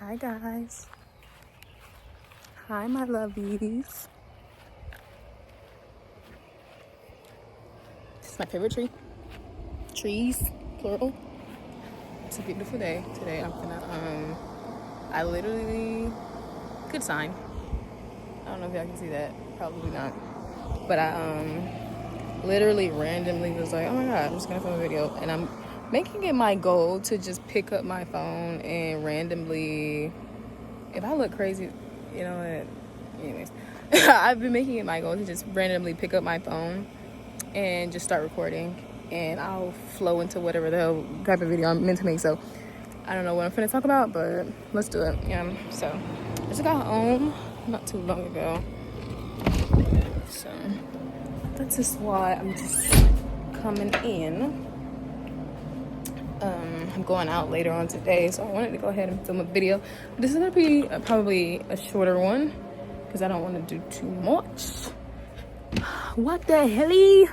Hi guys. Hi my lovies. This is my favorite tree. Trees, plural. It's a beautiful day. Today I'm gonna I literally, good sign. I don't know if y'all can see that. Probably not. But I literally randomly was like, oh my god, I'm just gonna film a video, and I'm making it my goal to just pick up my phone and randomly, if I look crazy, you know what, anyways, I've been making it my goal to just randomly pick up my phone and just start recording, and I'll flow into whatever the hell type of video I'm meant to make. So I don't know what I'm finna talk about, but let's do it. Yeah, so I just got home not too long ago, so that's just why I'm just coming in. I'm going out later on today, so I wanted to go ahead and film a video. This is gonna be probably a shorter one because I don't want to do too much. What the hell?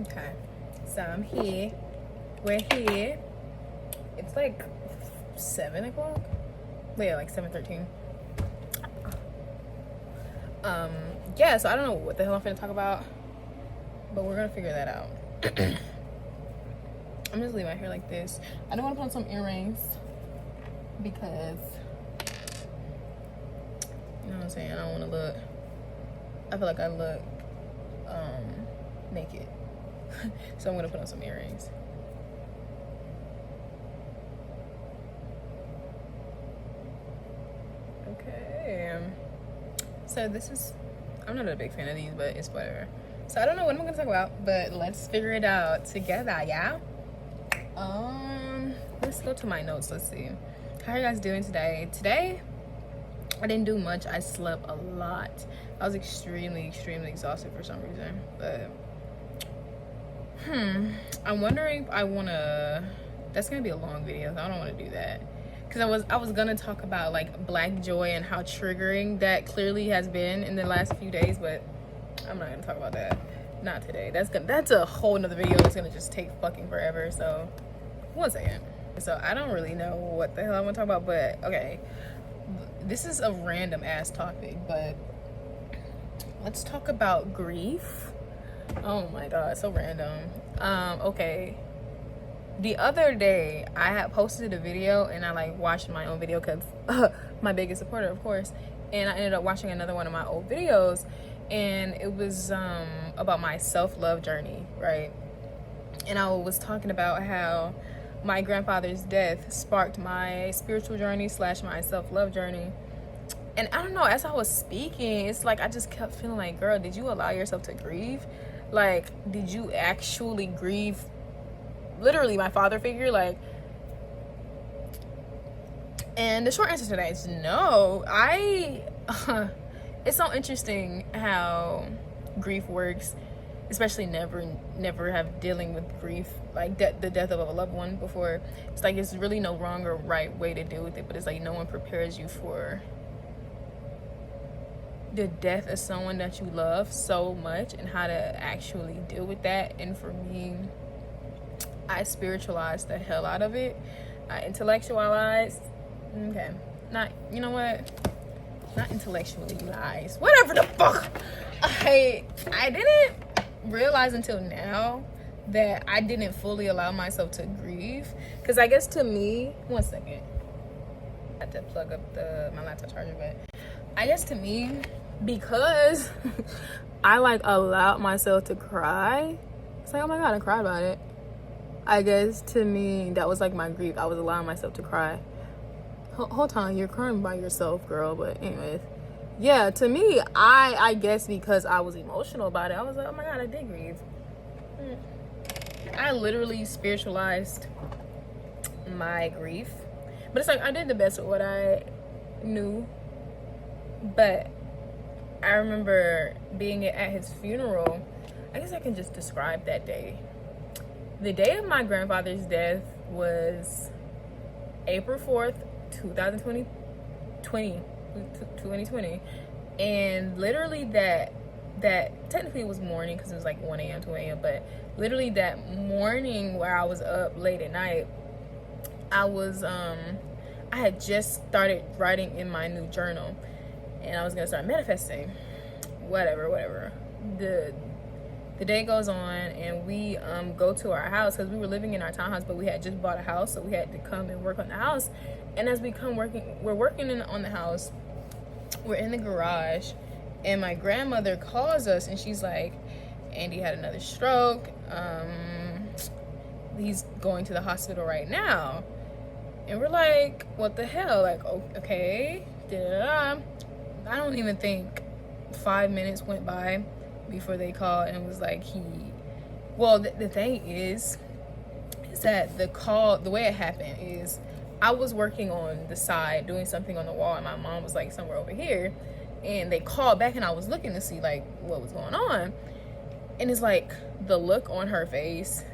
Okay, so I'm here. We're here. It's like 7 o'clock. Yeah, like 7:13. Yeah, so I don't know what the hell I'm finna talk about, but we're gonna figure that out. I'm just leaving my hair like this. I don't want to put on some earrings because, you know what I'm saying, I don't want to look, I feel like I look naked. So I'm gonna put on some earrings. Okay, so this is, I'm not a big fan of these, but it's whatever. So I don't know what I'm gonna talk about, but let's figure it out together, yeah? Let's go to my notes. Let's see. How are you guys doing today? Today, I didn't do much. I slept a lot. I was extremely exhausted for some reason, but I'm wondering if I wanna, that's gonna be a long video, so I don't want to do that. Because I was gonna talk about like black joy and how triggering that clearly has been in the last few days, but I'm not gonna talk about that. Not today. That's a whole nother video. It's gonna just take fucking forever. So 1 second. So I don't really know what the hell I want to talk about, but okay. This is a random ass topic, but let's talk about grief. Oh my god, so random. Okay. The other day, I had posted a video, and I like watched my own video because my biggest supporter, of course. And I ended up watching another one of my old videos, and it was about my self-love journey, right? And I was talking about how my grandfather's death sparked my spiritual journey / my self-love journey. And I don't know, as I was speaking, it's like I just kept feeling like, girl, did you allow yourself to grieve? Like, did you actually grieve literally my father figure? Like, and the short answer to that is no. It's so interesting how grief works, especially never have dealing with grief, like the death of a loved one before. It's like it's really no wrong or right way to deal with it, but it's like no one prepares you for the death of someone that you love so much and how to actually deal with that. And for me, I spiritualized the hell out of it. I intellectualized, okay, not, you know what, not intellectually lies, whatever the fuck. I didn't realize until now that I didn't fully allow myself to grieve, because I guess to me, 1 second, I had to plug up my laptop charger, but I guess to me, because I like allowed myself to cry, it's like, oh my god, I cried about it. I guess to me, that was like my grief. I was allowing myself to cry. Hold on, you're crying by yourself, girl. But anyways, yeah, to me, I guess because I was emotional about it, I was like, oh my god, I did grieve. I literally spiritualized my grief. But it's like, I did the best with what I knew. But I remember being at his funeral. I guess I can just describe that day. The day of my grandfather's death was April 4th, 2020. And literally that that technically it was morning because it was like 1 a.m. 2 a.m. but literally that morning where I was up late at night, I had just started writing in my new journal, and I was gonna start manifesting. Whatever. The day goes on, and we go to our house because we were living in our townhouse, but we had just bought a house, so we had to come and work on the house. And as we're working on the house, we're in the garage, and my grandmother calls us, and she's like, Andy had another stroke. He's going to the hospital right now. And we're like, what the hell? Like, okay. I don't even think 5 minutes went by before they called and was like, the thing is that the way it happened is I was working on the side doing something on the wall, and my mom was like somewhere over here, and they called back, and I was looking to see like what was going on, and it's like the look on her face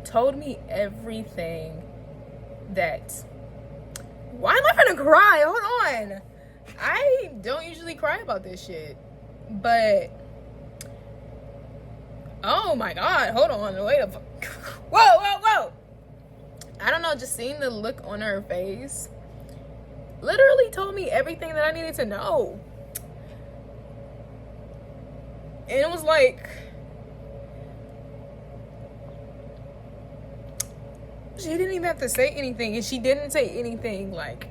told me everything. Why am I gonna cry? Hold on. I don't usually cry about this shit, but oh my god, hold on, wait a whoa. I don't know, just seeing the look on her face literally told me everything that I needed to know. And it was like, she didn't even have to say anything, and she didn't say anything like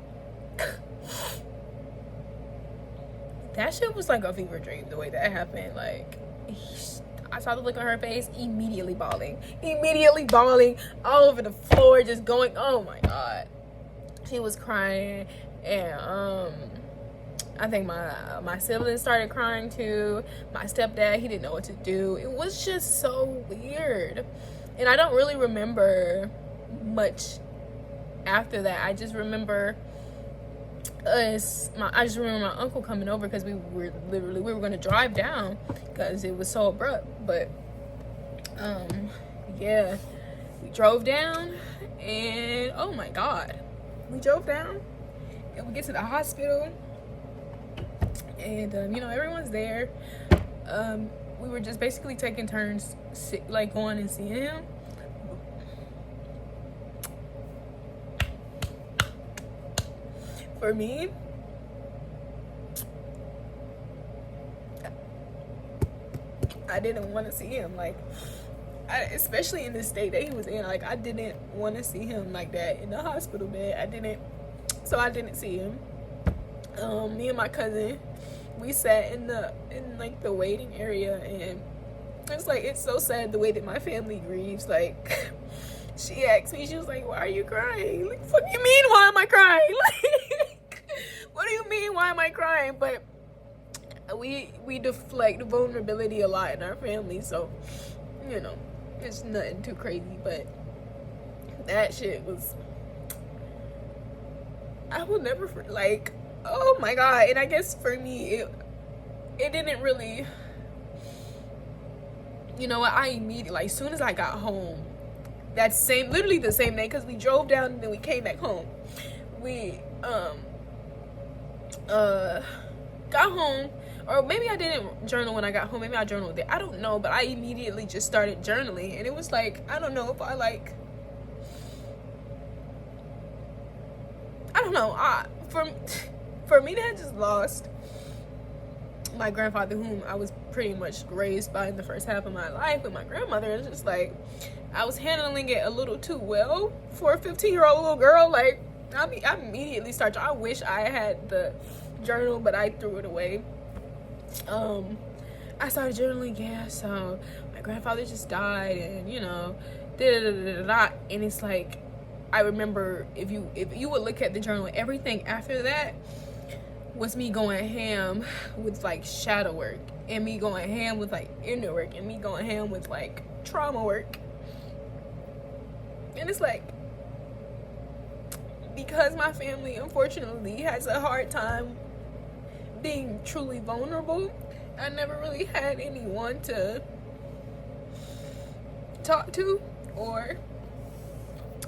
that shit was like a fever dream the way that happened. Like, I saw the look on her face, immediately bawling all over the floor, just going, oh my god. She was crying, and I think my siblings started crying too. My stepdad, he didn't know what to do. It was just so weird, and I don't really remember much after that. I just remember my uncle coming over because we were going to drive down because it was so abrupt. But yeah, we drove down, and oh my god, we drove down and we get to the hospital, and everyone's there. We were just basically taking turns like going and seeing him. For me, I didn't want to see him, like, especially in the state that he was in. Like, I didn't want to see him like that in the hospital bed. I didn't see him. Me and my cousin, we sat in the waiting area, and it's like, it's so sad the way that my family grieves. Like, she asked me, she was like, why are you crying? Like, what do you mean, why am I crying? Like, what do you mean, why am I crying? But we deflect vulnerability a lot in our family, so, it's nothing too crazy. But that shit was, I will never, like, oh my god. And I guess for me, it didn't really, I immediately, like, as soon as I got home, literally the same day, because we drove down and then we came back home. We got home, or maybe I didn't journal when I got home. Maybe I journaled there. I don't know, but I immediately just started journaling, and it was like, I don't know if I don't know. For me to have just lost my grandfather, whom I was pretty much raised by in the first half of my life, with my grandmother, it's just like, I was handling it a little too well for a 15-year-old little girl. Like, I immediately started. I wish I had the journal, but I threw it away. I started journaling. Yeah, so my grandfather just died, and and it's like, I remember, if you would look at the journal, everything after that was me going ham with like shadow work, and me going ham with like inner work, and me going ham with like trauma work. And it's like, because my family unfortunately has a hard time being truly vulnerable, I never really had anyone to talk to or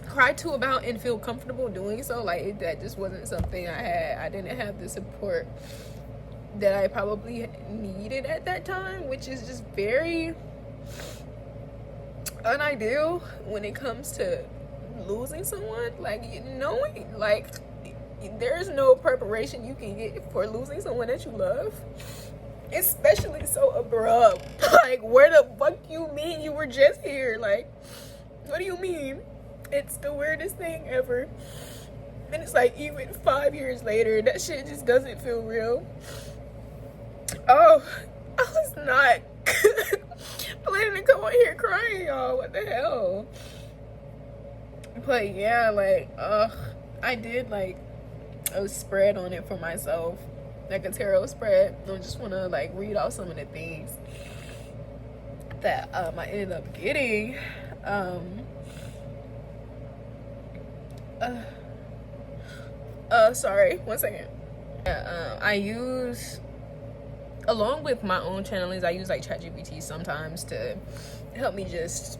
cry to about and feel comfortable doing so. Like, that just wasn't something I had. I didn't have the support that I probably needed at that time, which is just very unideal when it comes to losing someone. Like, knowing, like, there's no preparation you can get for losing someone that you love, especially so abrupt. Like, where the fuck you mean you were just here? Like, what do you mean? It's the weirdest thing ever. And it's like, even 5 years later, that shit just doesn't feel real. Oh, I was not planning to come on here crying, y'all. What the hell? But yeah, like, I did like a spread on it for myself, like a tarot spread. I just want to like read off some of the things that I ended up getting. Sorry, 1 second. I use, along with my own channelings, I use like ChatGPT sometimes to help me just,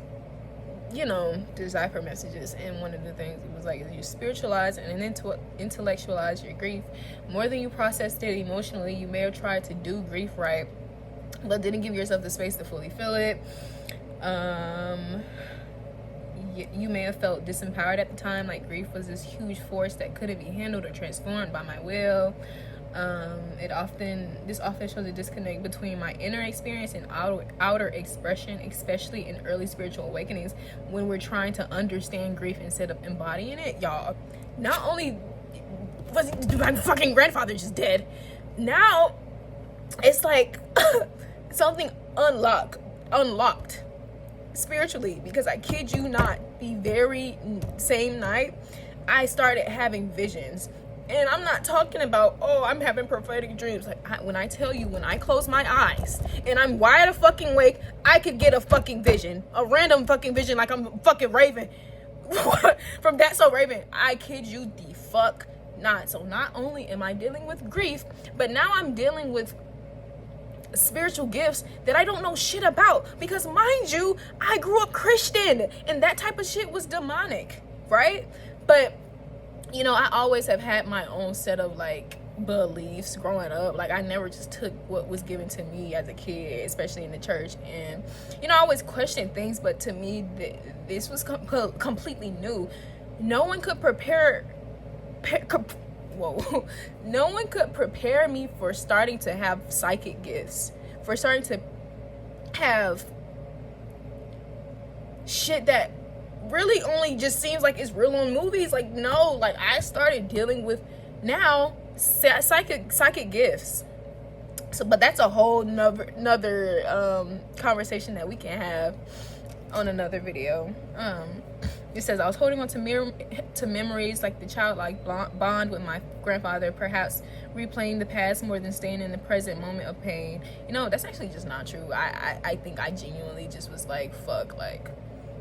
you know, decipher messages. And one of the things it was like, you spiritualize and intellectualize your grief more than you processed it emotionally. You may have tried to do grief right, but didn't give yourself the space to fully feel it. You may have felt disempowered at the time, like grief was this huge force that couldn't be handled or transformed by my will. This often shows a disconnect between my inner experience and outer expression, especially in early spiritual awakenings when we're trying to understand grief instead of embodying it. Y'all, not only was my fucking grandfather just dead, now it's like something unlocked spiritually, because I kid you not, the very same night I started having visions. And I'm not talking about, oh, I'm having prophetic dreams. Like, when I tell you, when I close my eyes and I'm wide fucking awake, I could get a fucking vision, a random fucking vision, like I'm fucking Raven from That's So Raven. I kid you the fuck not. So not only am I dealing with grief, but now I'm dealing with spiritual gifts that I don't know shit about, because mind you, I grew up Christian and that type of shit was demonic, right? But you know, I always have had my own set of like beliefs growing up. Like, I never just took what was given to me as a kid, especially in the church. And you know, I always questioned things, but to me this was completely new. No one could prepare no one could prepare me for starting to have psychic gifts, for starting to have shit that really only just seems like it's real on movies. Like, no, like I started dealing with now psychic gifts. So, but that's a whole another conversation that we can have on another video. It says, I was holding on to memories like the childlike bond with my grandfather, perhaps replaying the past more than staying in the present moment of pain. You know, that's actually just not true. I think I genuinely just was like, fuck, like,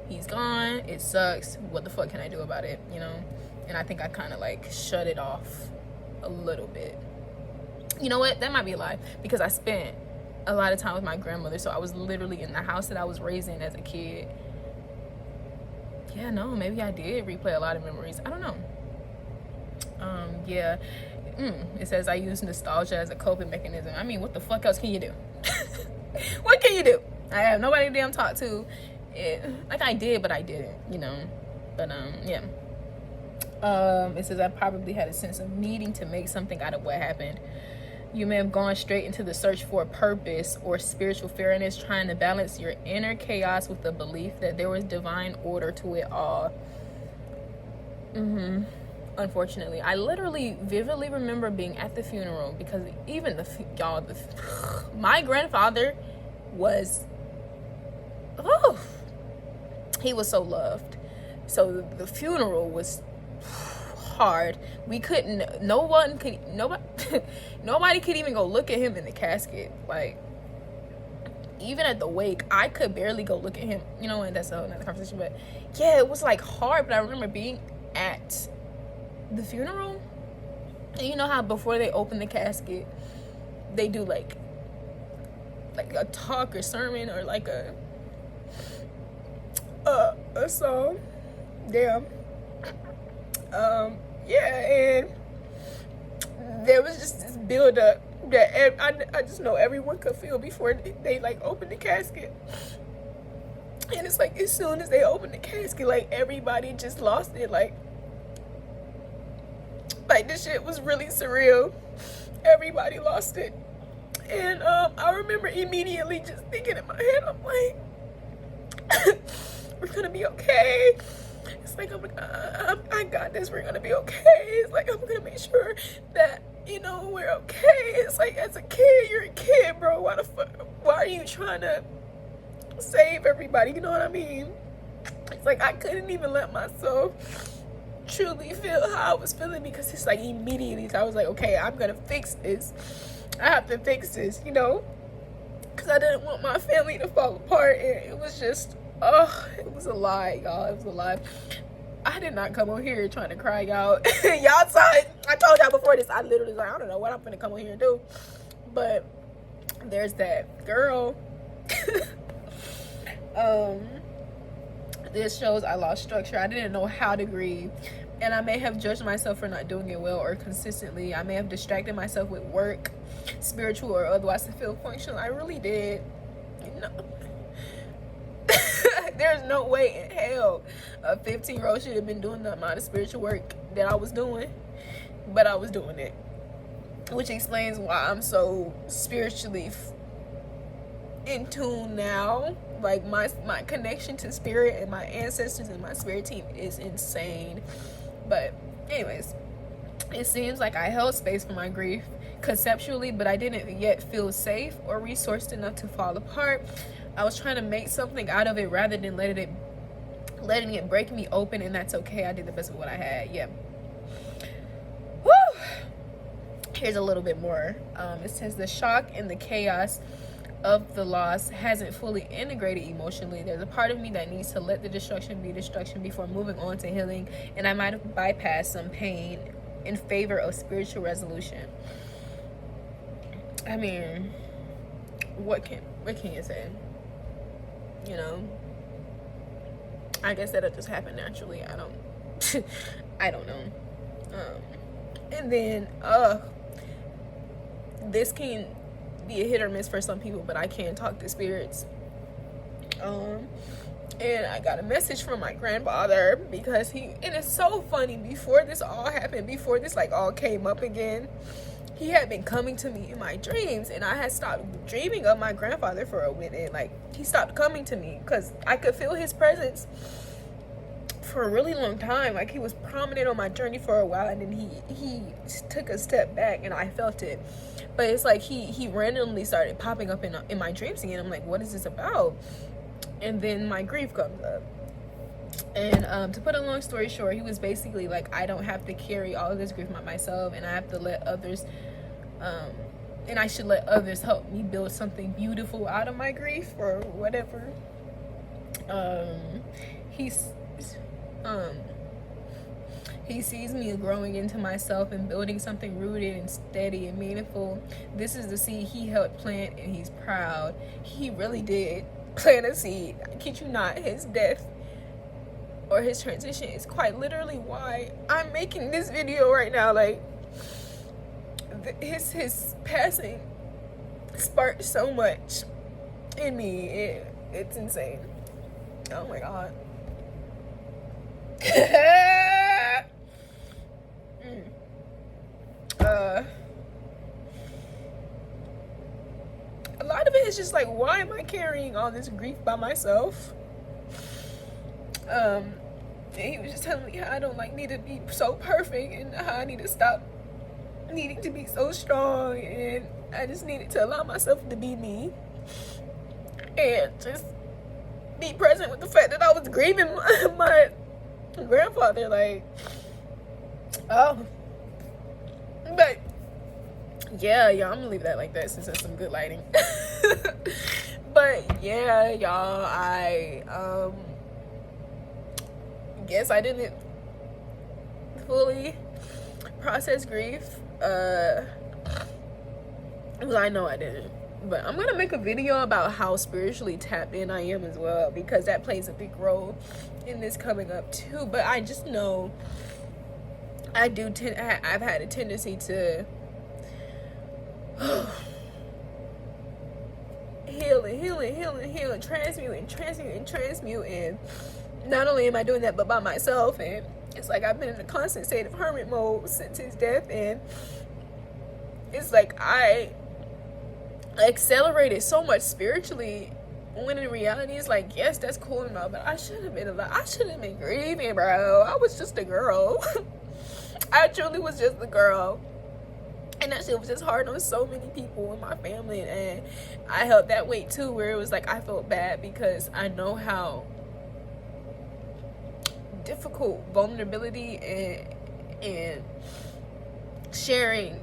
he's gone, it sucks, what the fuck can I do about it, you know? And I think I kind of like shut it off a little bit. You know what, that might be a lie, because I spent a lot of time with my grandmother, so I was literally in the house that I was raised in as a kid. Yeah, no, maybe I did replay a lot of memories. I don't know. Yeah. It says I use nostalgia as a coping mechanism. I mean, what the fuck else can you do? What can you do? I have nobody to damn talk to. Like, I did, but I didn't, you know. But yeah. It says I probably had a sense of needing to make something out of what happened. You may have gone straight into the search for a purpose or spiritual fairness, trying to balance your inner chaos with the belief that there was divine order to it all. Unfortunately, I literally vividly remember being at the funeral, because even my grandfather was, he was so loved. So the funeral was hard. We couldn't, nobody could even go look at him in the casket. Like, even at the wake, I could barely go look at him, you know, and that's another conversation. But yeah, it was like hard. But I remember being at the funeral, and you know how before they open the casket, they do like a talk or sermon or like a song. Damn. Yeah, and there was just this build up that I just know everyone could feel before they like open the casket. And it's like as soon as they open the casket, like everybody just lost it. Like this shit was really surreal. Everybody lost it. And I remember immediately just thinking in my head, I'm like, we're gonna be okay. It's like, I got this, we're gonna be okay. It's like, I'm gonna make sure that, you know, we're okay. It's like, as a kid, you're a kid, bro. Why are you trying to save everybody? You know what I mean? It's like, I couldn't even let myself truly feel how I was feeling, because it's like immediately I was like, okay, I'm gonna fix this. I have to fix this, you know, because I didn't want my family to fall apart. And it was just, it was a lie, y'all. It was a lie. I did not come on here trying to cry, y'all. Y'all saw it. I told y'all before this, I literally was like, I don't know what I'm gonna come on here and do. But there's that girl. This shows I lost structure. I didn't know how to grieve. And I may have judged myself for not doing it well or consistently. I may have distracted myself with work, spiritual or otherwise, to feel functional. I really did. You know, there's no way in hell a 15-year-old should have been doing the amount of spiritual work that I was doing, but I was doing it, which explains why I'm so spiritually in tune now. Like my connection to spirit and my ancestors and my spirit team is insane. But anyways, it seems like I held space for my grief conceptually, but I didn't yet feel safe or resourced enough to fall apart. I was trying to make something out of it rather than letting it break me open, and that's okay. I did the best with what I had. Yeah. Woo! Here's a little bit more. It says the shock and the chaos of the loss hasn't fully integrated emotionally. There's a part of me that needs to let the destruction be destruction before moving on to healing, and I might have bypassed some pain in favor of spiritual resolution. I mean, what can you say? You know, I guess that'll just happen naturally. I don't know. And then this can be a hit or miss for some people, but I can talk to spirits. And I got a message from my grandfather, because and it's so funny, before this all happened, before this like all came up again, he had been coming to me in my dreams, and I had stopped dreaming of my grandfather for a minute. Like, he stopped coming to me because I could feel his presence for a really long time. Like, he was prominent on my journey for a while, and then he took a step back, and I felt it. But it's like he randomly started popping up in my dreams again. I'm like, what is this about? And then my grief comes up. And to put a long story short, he was basically like, I don't have to carry all of this grief by myself, and I have to let others, and I should let others help me build something beautiful out of my grief or whatever. He sees me growing into myself and building something rooted and steady and meaningful. This is the seed he helped plant, and he's proud. He really did plant a seed. I kid you not. His death or his transition is quite literally why I'm making this video right now. Like, his passing sparked so much in me. It's insane. Oh my god. A lot of it is just like, why am I carrying all this grief by myself? And he was just telling me how I don't like need to be so perfect, and how I need to stop needing to be so strong, and I just needed to allow myself to be me and just be present with the fact that I was grieving my grandfather. Like, but yeah, y'all, I'm gonna leave that like that since there's some good lighting. But yeah, y'all, I guess I didn't fully process grief. Well, I know I didn't, but I'm gonna make a video about how spiritually tapped in I am as well, because that plays a big role in this coming up too. But I just know I've had a tendency to healing, transmuting. Not only am I doing that, but by myself. And it's like I've been in a constant state of hermit mode since his death. And it's like I accelerated so much spiritually, when in reality it's like, yes, that's cool and all, but I should have been grieving, bro. I was just a girl. I truly was just a girl. And that shit was just hard on so many people in my family. And I held that weight too, where it was like I felt bad because I know how difficult vulnerability and sharing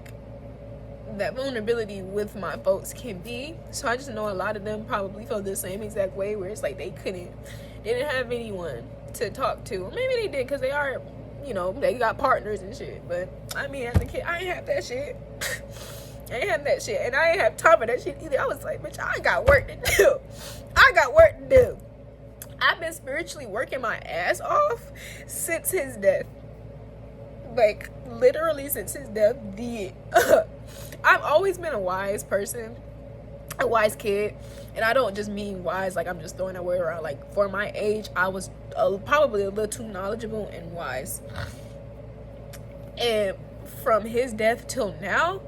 that vulnerability with my folks can be. So I just know a lot of them probably felt the same exact way, where it's like they didn't have anyone to talk to. Or maybe they did because they are, they got partners and shit. But I mean, as a kid, I ain't have that shit. I ain't have that shit. And I ain't have time for that shit either. I was like, bitch, I got work to do. I've been spiritually working my ass off since his death. Like, literally since his death. I've always been a wise person, a wise kid. And I don't just mean wise like I'm just throwing that word around. Like, for my age, I was probably a little too knowledgeable and wise. And from his death till now,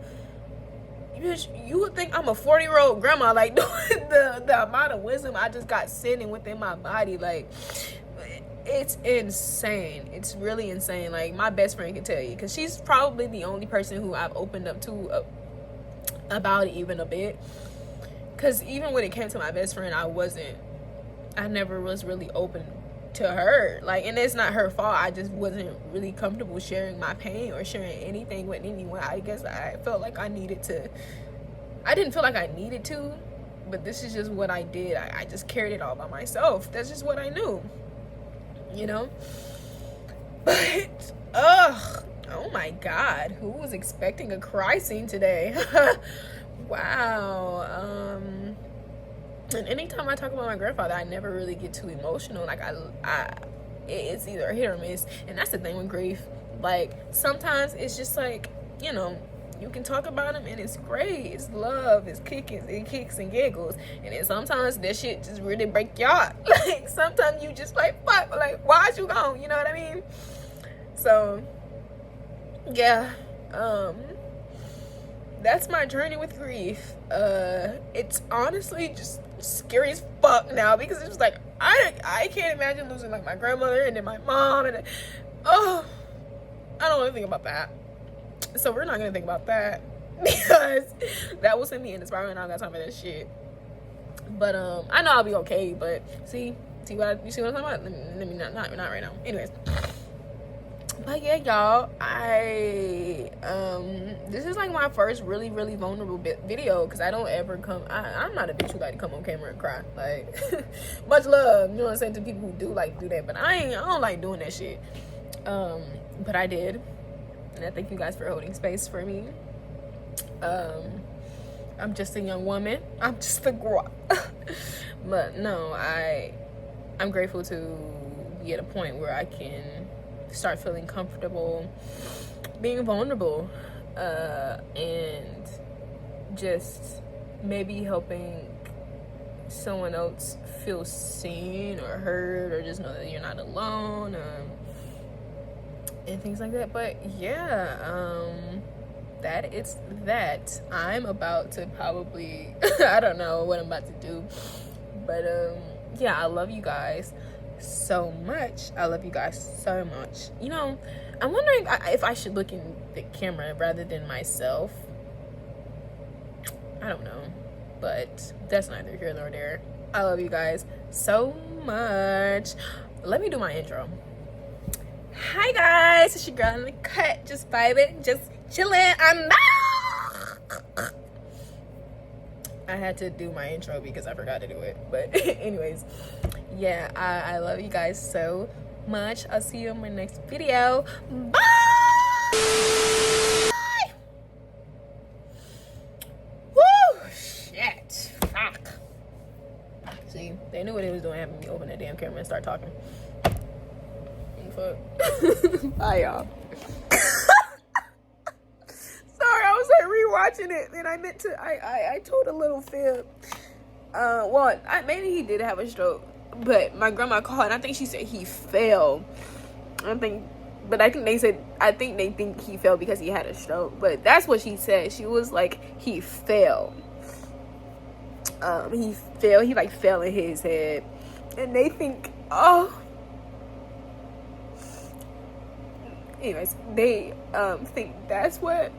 you would think I'm a 40-year-old grandma, like, the amount of wisdom I just got sitting within my body. Like, it's insane. It's really insane. Like, my best friend can tell you, because she's probably the only person who I've opened up to about it even a bit. Because even when it came to my best friend, I never was really open to her. Like, and it's not her fault. I just wasn't really comfortable sharing my pain or sharing anything with anyone. I guess I felt like I didn't feel like I needed to, but this is just what I did. I just carried it all by myself. That's just what I knew, But, oh my God, who was expecting a cry scene today? Wow. And anytime I talk about my grandfather, I never really get too emotional. Like, it's either a hit or miss. And that's the thing with grief. Like, sometimes it's just like, you can talk about him and it's great. It's love. It kicks and giggles. And then sometimes that shit just really break your heart. Like, sometimes you just like, fuck, like, why'd you gone? You know what I mean? So, yeah. That's my journey with grief. It's honestly just scary as fuck now, because it's just like I can't imagine losing like my grandmother and then my mom, and I don't want to think about that. So we're not gonna think about that, because that will send me in the spiral and I don't got time for that shit. But I know I'll be okay. But you see what I'm talking about? Let me not right now. Anyways. But yeah, y'all, this is like my first really, really vulnerable video, because I don't ever I'm not a bitch who like to come on camera and cry. Like, much love, you know what I'm saying, to people who do that, but I don't like doing that shit. But I did, and I thank you guys for holding space for me. I'm just a young woman. I'm just a girl. But no, I'm grateful to be at a point where I can start feeling comfortable being vulnerable, and just maybe helping someone else feel seen or heard, or just know that you're not alone, and things like that. But yeah, that I'm about to probably I don't know what I'm about to do, but yeah, I love you guys so much. I'm wondering if I should look in the camera rather than myself. I don't know, but that's neither here nor there. I love you guys so much. Let me do my intro. Hi guys, it's your girl in the cut, just vibing, just chilling. I'm back. I had to do my intro because I forgot to do it. But anyways, yeah, I love you guys so much. I'll see you in my next video. Bye! Woo! Shit. Fuck. See, they knew what they was doing, having me open that damn camera and start talking. Fuck. Bye, y'all. Sorry, I was at rewind. watching it, and I meant to. I told a little fib. Maybe he did have a stroke, but my grandma called, and I think she said he fell. I think they think he fell because he had a stroke, but that's what she said. She was like, he fell. He fell. He like fell in his head, and they think, oh. Anyways, they think that's what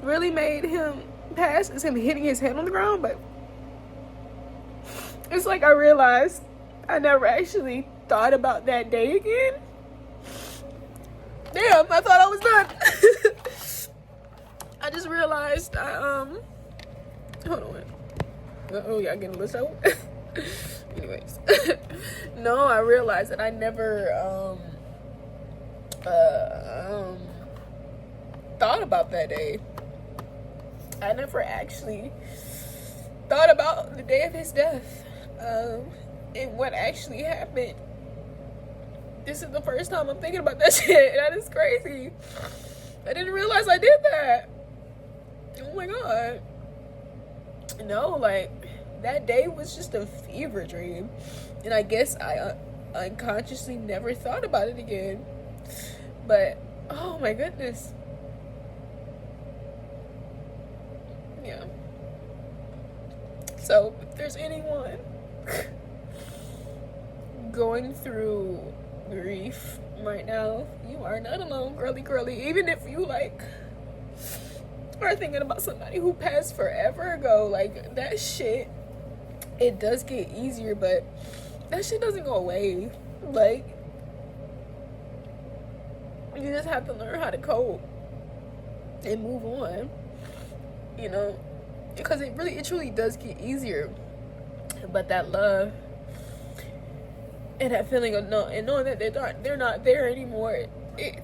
really made him pass, is him hitting his head on the ground. But it's like I realized I never actually thought about that day again. Damn, I thought I was done. I just realized hold on. Oh, y'all getting a little show? Anyways. No, I realized that I never thought about that day. I never actually thought about the day of his death, and what actually happened. This is the first time I'm thinking about that shit. That is crazy. I didn't realize I did that. Oh my god. No, like, that day was just a fever dream, and I guess I unconsciously never thought about it again. But oh my goodness. Yeah. So if there's anyone going through grief right now, you are not alone, girly. Even if you like are thinking about somebody who passed forever ago, like, that shit, it does get easier, but that shit doesn't go away. Like, you just have to learn how to cope and move on, you know, because it truly does get easier. But that love and that feeling of knowing that they're not there anymore, it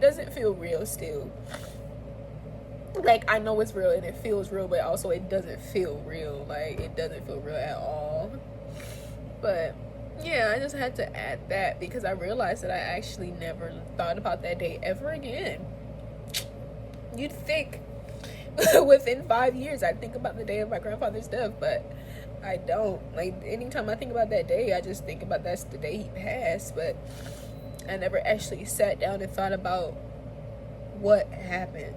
doesn't feel real still. Like, I know it's real and it feels real, but also it doesn't feel real. Like, it doesn't feel real at all. But yeah, I just had to add that because I realized that I actually never thought about that day ever again. You'd think within 5 years I'd think about the day of my grandfather's death, but I don't. Like, anytime I think about that day, I just think about that's the day he passed, but I never actually sat down and thought about what happened.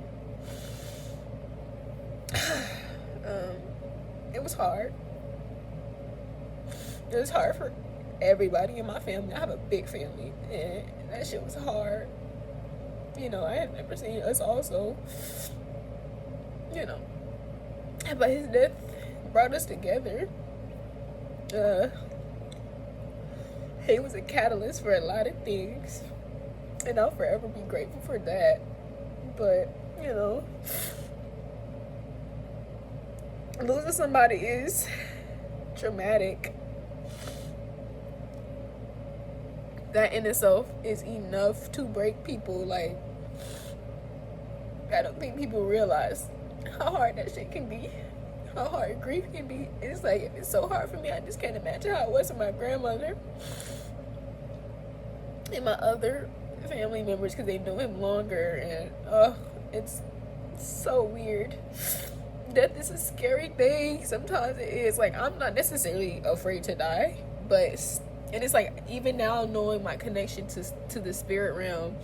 It was hard. It was hard for everybody in my family. I have a big family, and that shit was hard. You know, I had never seen us also, you know, but his death brought us together. He was a catalyst for a lot of things, and I'll forever be grateful for that. But, you know, losing somebody is traumatic. That in itself is enough to break people. Like, I don't think people realize how hard that shit can be, how hard grief can be. It's like, it's so hard for me, I just can't imagine how it was for my grandmother and my other family members, because they knew him longer. And it's so weird. Death is a scary thing. Sometimes it is. Like, I'm not necessarily afraid to die, but and it's like, even now, knowing my connection to the spirit realm,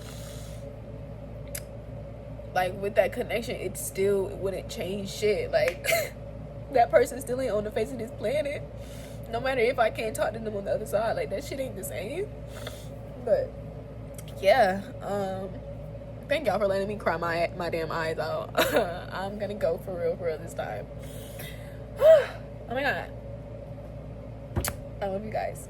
like, with that connection, it still wouldn't change shit. Like, that person still ain't on the face of this planet, no matter if I can't talk to them on the other side. Like, that shit ain't the same. But yeah, thank y'all for letting me cry my damn eyes out. I'm gonna go for real this time. Oh my god, I love you guys.